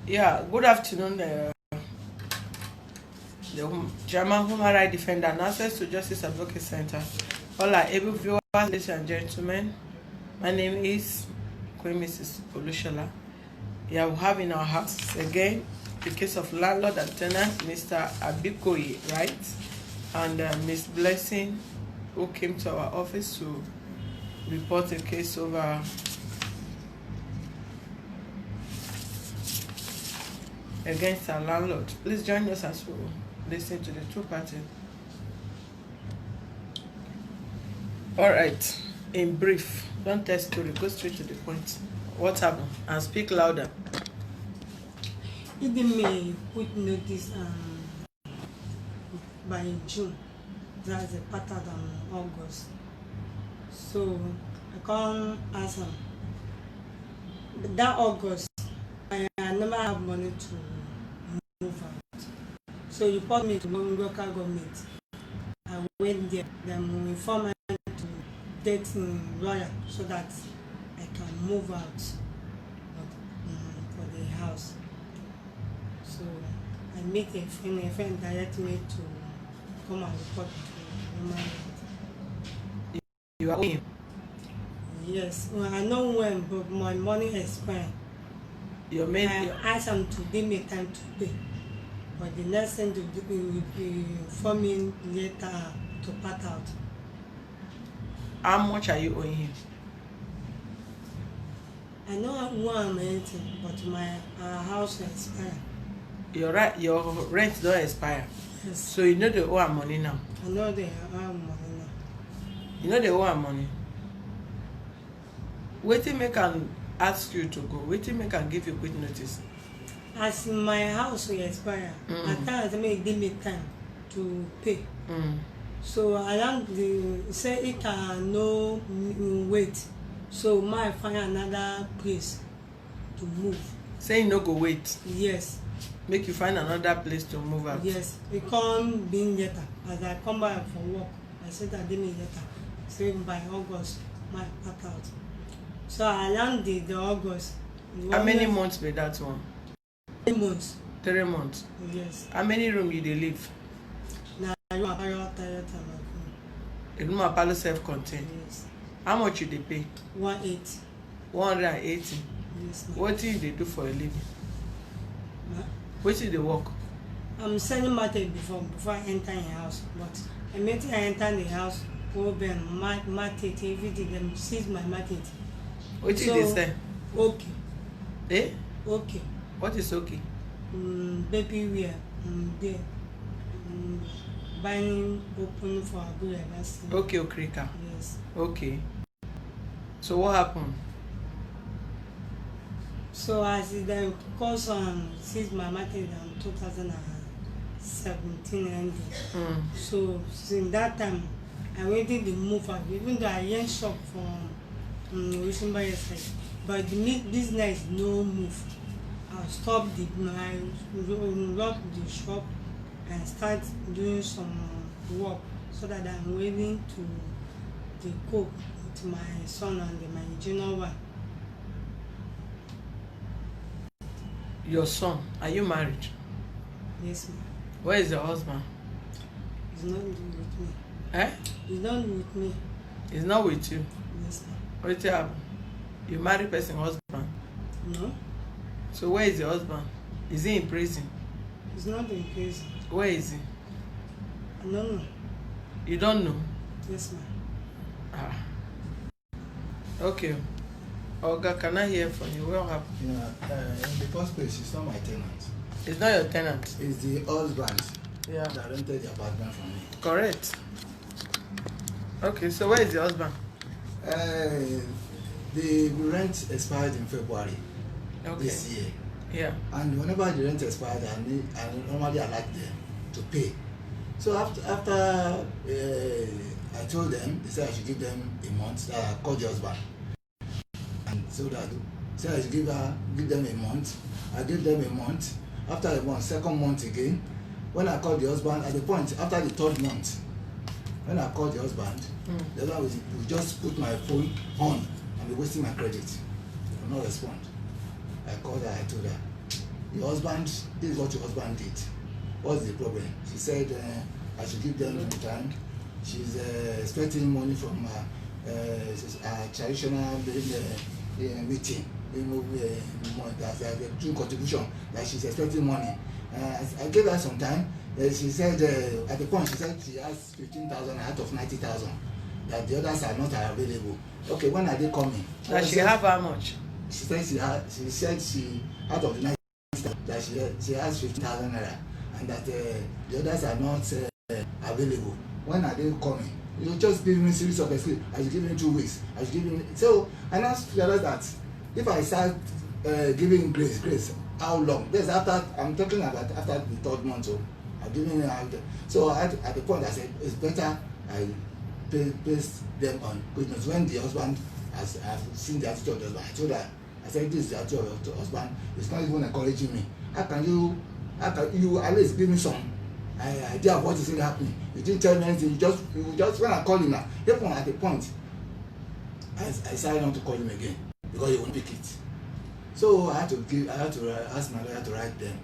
Yeah, good afternoon, the German human rights defender and access to justice advocate center. All our able viewers, ladies and gentlemen, my name is Queen Mrs. Olushola. Yeah, we have in our house again the case of landlord and tenant, Mr. Abikoye, right? And Miss Blessing, who came to our office to report a case over against our landlord. Please join us as we listen to the two parties. All right, in brief, don't tell story, go straight to the point. What happened? And speak louder. He gave me quick notice by June. That's a pattern on August. So I can't ask him. But that August, I never have money to move out. So you put me to local government. I went there. Then we informed me to get lawyer so that I can move out for the house. So I meet a friend direct me to come and report to human rights. You are owing? Yes, well, I know when, but my money expired. I asked them to give me time to pay, but the next thing to do will be for me later to part out. How much are you owing him? I know I'm renting, but my house expired. Your rent don't expire. Yes. So you know they owe our money now. I know they have money now. You know they owe our money. Waiting make can ask you to go. Waiting make can give you quick notice. As my house will expire, at times they give me time to pay. So I am say it can no wait. So my find another place to move. Say you no go wait. Yes. Make you find another place to move out. Yes. It can't be later. As I come back from work, I said that give me later. So by August, my pack out. So I landed the August. How many months be that one? 3 months. 3 months. Yes. How many room you dey live? Now I don't have tired A room apalo self-contained. Yes. How much you dey pay? 180. 180. Yes. What do you dey do for a living? Wetin you dey work? I'm selling market before I enter in house, but immediately I enter the house, open market, everything, them seize my market. Wetin you dey sell? Okay. Eh? Okay. What is okay? Baby wear. There. Buying open for Abuja University. Okay, Okrika. Yes. Okay. So what happened? So as it then course since my market in 2017 ended. So since that time I waited to move out, even though I ain't shop from Oceanby side. But the business no move. I stopped lock the shop and start doing some work so that I'm willing to cook with my son and my junior one. Your son, are you married? Yes, ma'am. Where is your husband? He's not with me. Eh? He's not with me. He's not with you. Yes, ma'am. What happen? You marry person husband. No, So where is your husband? Is he in prison? he's not in prison. Where is he? I don't know. You don't know? Yes, ma'am. Ah. Okay. Oga, can I hear from you? What happened? Yeah, in the first place, it's not my tenant. It's not your tenant. It's the husband Yeah. that rented the apartment from me. Correct. Okay, so where is your husband? The rent expired in February this year. Yeah. And whenever the rent expired, I normally like them to pay. So after I told them, they said I should give them a month. I called the husband. And so that I should give them a month. I gave them a month. After a month, second month again. When I called the husband, at the point after the third month, when I called the husband, the other will just put my phone on and be wasting my credit. He will not respond. I called her, I told her. your husband, this is what your husband did. What's the problem? She said I should give them time. She's expecting money from traditional meeting. Doing contribution, that she's expecting money. I gave her some time. She said at the point she said she has 15,000 out of 90,000. That the others are not available. Okay, when are they coming? That she have how much? She said she said she out of the 90,000 that she has 15,000 naira, and that the others are not available. When are they coming? You just give me series of excuses. I should give him 2 weeks. I should give him. So I now realize that if I start giving grace, how long? This after I'm talking about after the 3rd month. So I'm giving out. So at the point I said it's better I paste them on goodness. When the husband has seen the attitude of the husband, I told her, I said this is the attitude of the husband. It's not even encouraging me. How can you at least give me some idea of what is really happening? You didn't tell me anything. You just when I call him now, even at the point I decided not to call him again because he won't pick it. So I had to ask my lawyer to write them,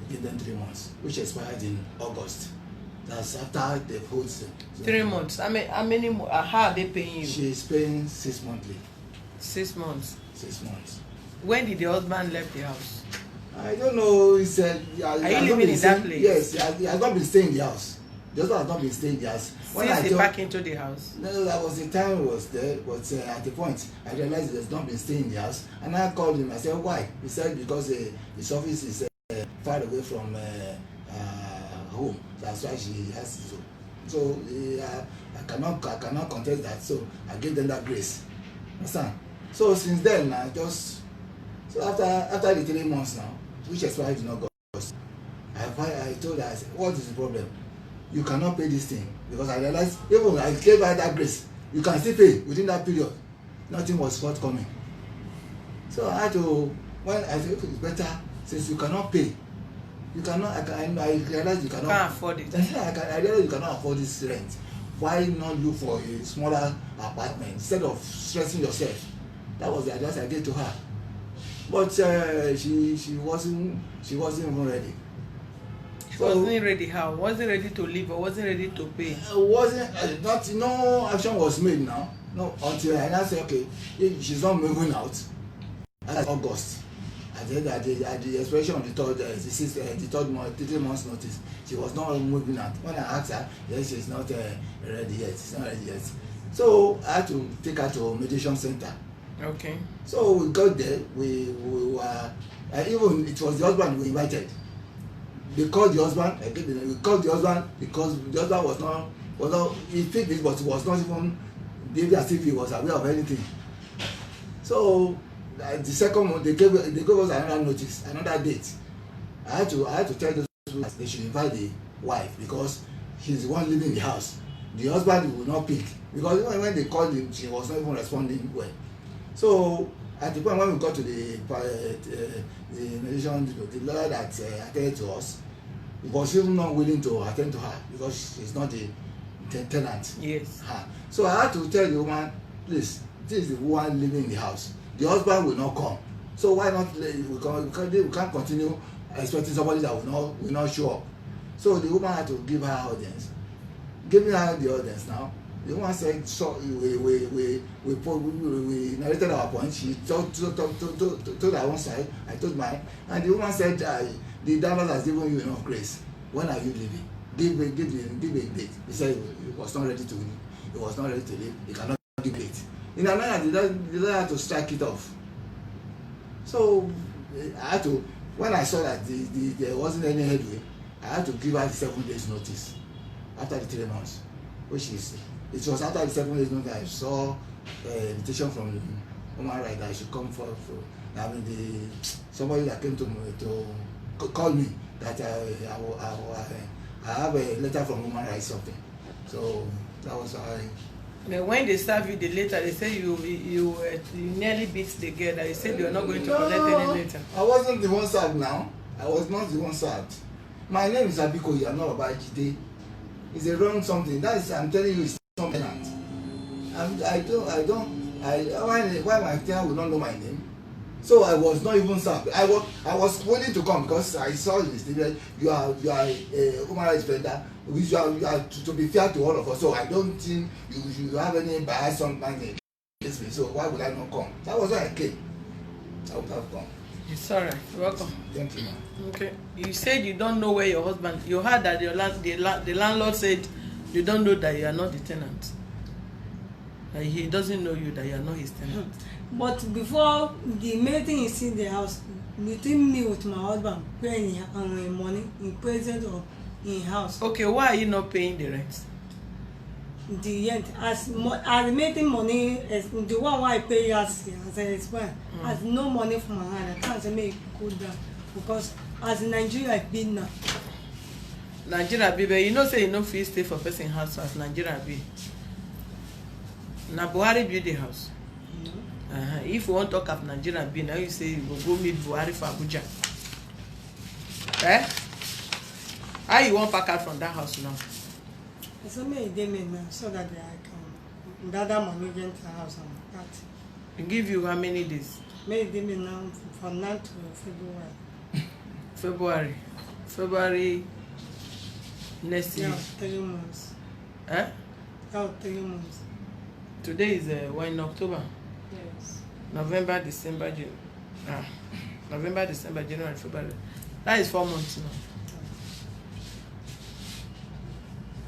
give them 3 months, which expired in August. That's after the whole 3 months. I mean, how many? How are they paying you? She is paying 6 monthly. 6 months. 6 months. When did the husband left the house? I don't know. He said, are you living in that place? Yes, he has not been staying in the house. The husband has not been staying in the house. Since he back into the house? No, that was the time he was there, but at the point I realized he has not been staying in the house, and I called him. I said, why? He said because his office is far away from home. That's why she has to. So I cannot contest that. So I gave them that grace. Understand? So since then after the 3 months now, which expired in August, I told her, I said, what is the problem? You cannot pay this thing, because I realized even I gave her that grace, you can still pay within that period. Nothing was forthcoming. So I had to, when I said it's better, since you cannot pay, you cannot. I realize you cannot. Can't afford it. I realize you cannot afford this rent. Why not look for a smaller apartment instead of stressing yourself? That was the advice I gave to her. But she wasn't even ready. She wasn't ready. How? Wasn't ready to leave or wasn't ready to pay? No action was made now. No, until I now say okay, she's not moving out. That's August. At the expiration of the 3 months notice, she was not moving out. When I asked her, yes, she's not ready yet. She's not ready yet. So I had to take her to a mediation center. Okay. So we got there. We were even it was the husband we invited. They called the husband. We called the husband because the husband was not he picked it, but he was not even behaving as if he was aware of anything. So the second month they gave us another notice, another date. I had to tell those people that they should invite the wife because she's the one living in the house. The husband will not pick because even when they called him, she was not even responding well. So at the point when we got to the mediation, the lawyer that attended to us was even not willing to attend to her because she's not the tenant. Yes. So I had to tell the woman, please, this is the woman living in the house. The husband will not come. So why not? We can't continue expecting somebody that will not show up. So the woman had to give her audience. Giving her the audience now. The woman said, so we narrated our point. She told her one side, I told mine, and the woman said, the divorce has given you enough grace. When are you leaving? Give a date. He said he was not ready to leave. He was not ready to leave. He cannot give a date. In another, the lawyer had to strike it off. So I had to, when I saw that there wasn't any headway, I had to give her the 7 days notice after the 3 months, which is. It was after the 7 days notice I saw an invitation from human rights that I should come for somebody that came to call me that I have a letter from human rights something. So that was how But when they serve you the letter, they say you nearly beat the girl. That you said you are not going to collect any letter. I wasn't the one served now. I was not the one served. My name is Abikoye. I'm not Abajide. It's a wrong something. That is, I'm telling you, it's something. Why my client will not know my name? So I was not even sad. I was willing to come because I saw in the statement you are a human rights defender. You are to be fair to all of us. So I don't think you have any bias on my name against me. So why would I not come? That was why I came. I would have come. It's alright. Welcome. Thank you, ma'am. Okay. You said you don't know where your husband. You heard that the landlord said you don't know that you are not the tenant. Like he doesn't know you that you are not his tenant. But before the main thing is in the house, between me with my husband paying money in present or in house. Okay, why are you not paying the rent? The rent as making money as the one I pay as I explain. As no money from my hand, I can't say make go down because as in Nigeria I've been now. Nigeria be, but you know say you no fit stay for person house as Nigeria be. Na Buhari build the house. If you want to talk of Nigeria be, now you say you go meet Buhari for Abuja. Eh? How you want pack out from that house now? So many they made now so that I can gather money get the house and that. It give you how many days? Many they made now from now to February. February next year. Yeah, 3 months. Eh? Yeah, 3 months. Today is when October. Yes. November, December, January. November, December, January, February. That is 4 months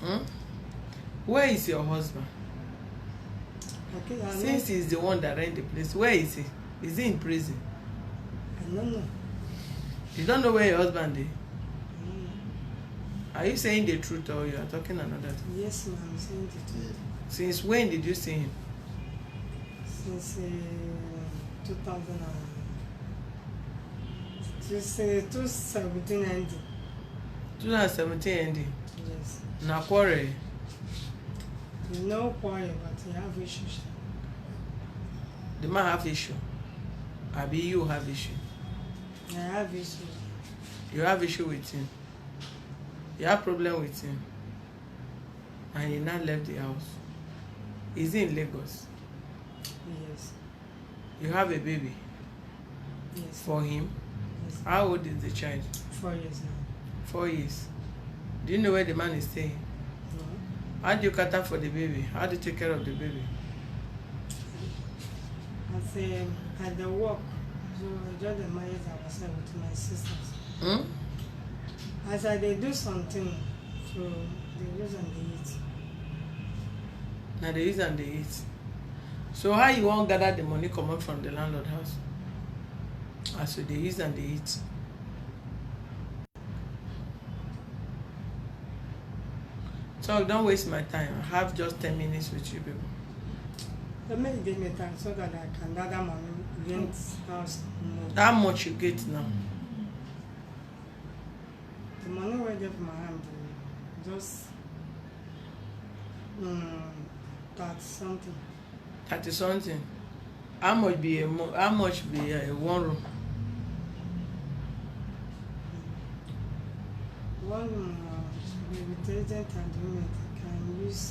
now. Where is your husband? Okay, Since he's the one that rent the place, where is he? Is he in prison? I don't know. You don't know where your husband is? Mm. Are you saying the truth or you are talking another thing? Yes, ma'am, I'm saying the truth. Since when did you see him? Since 2000 2017 ending. 2017 ending. Yes. Na quarrel. No quarrel, but he have issues. The man have issue. Abi you have issue. I have issues. You have issue with him. You have problem with him. And he now left the house. Is he in Lagos? Yes. You have a baby Yes. for him. Yes. How old is the child? 4 years now. 4 years. Do you know where the man is staying? No. How do you cater for the baby? How do you take care of the baby? At the work, so I just manage ourselves with my sisters. As I they do something, so they use and they eat. Now they use and they eat. So how you want gather the money coming from the landlord house? As they use and they eat. So don't waste my time. I have just 10 minutes with you people. So maybe give me time so that I can gather money, rent house more. How much you get now? The money where they from my hand, just 30 something. 30 something. How much be a one room? One room with agent and roommate, I can use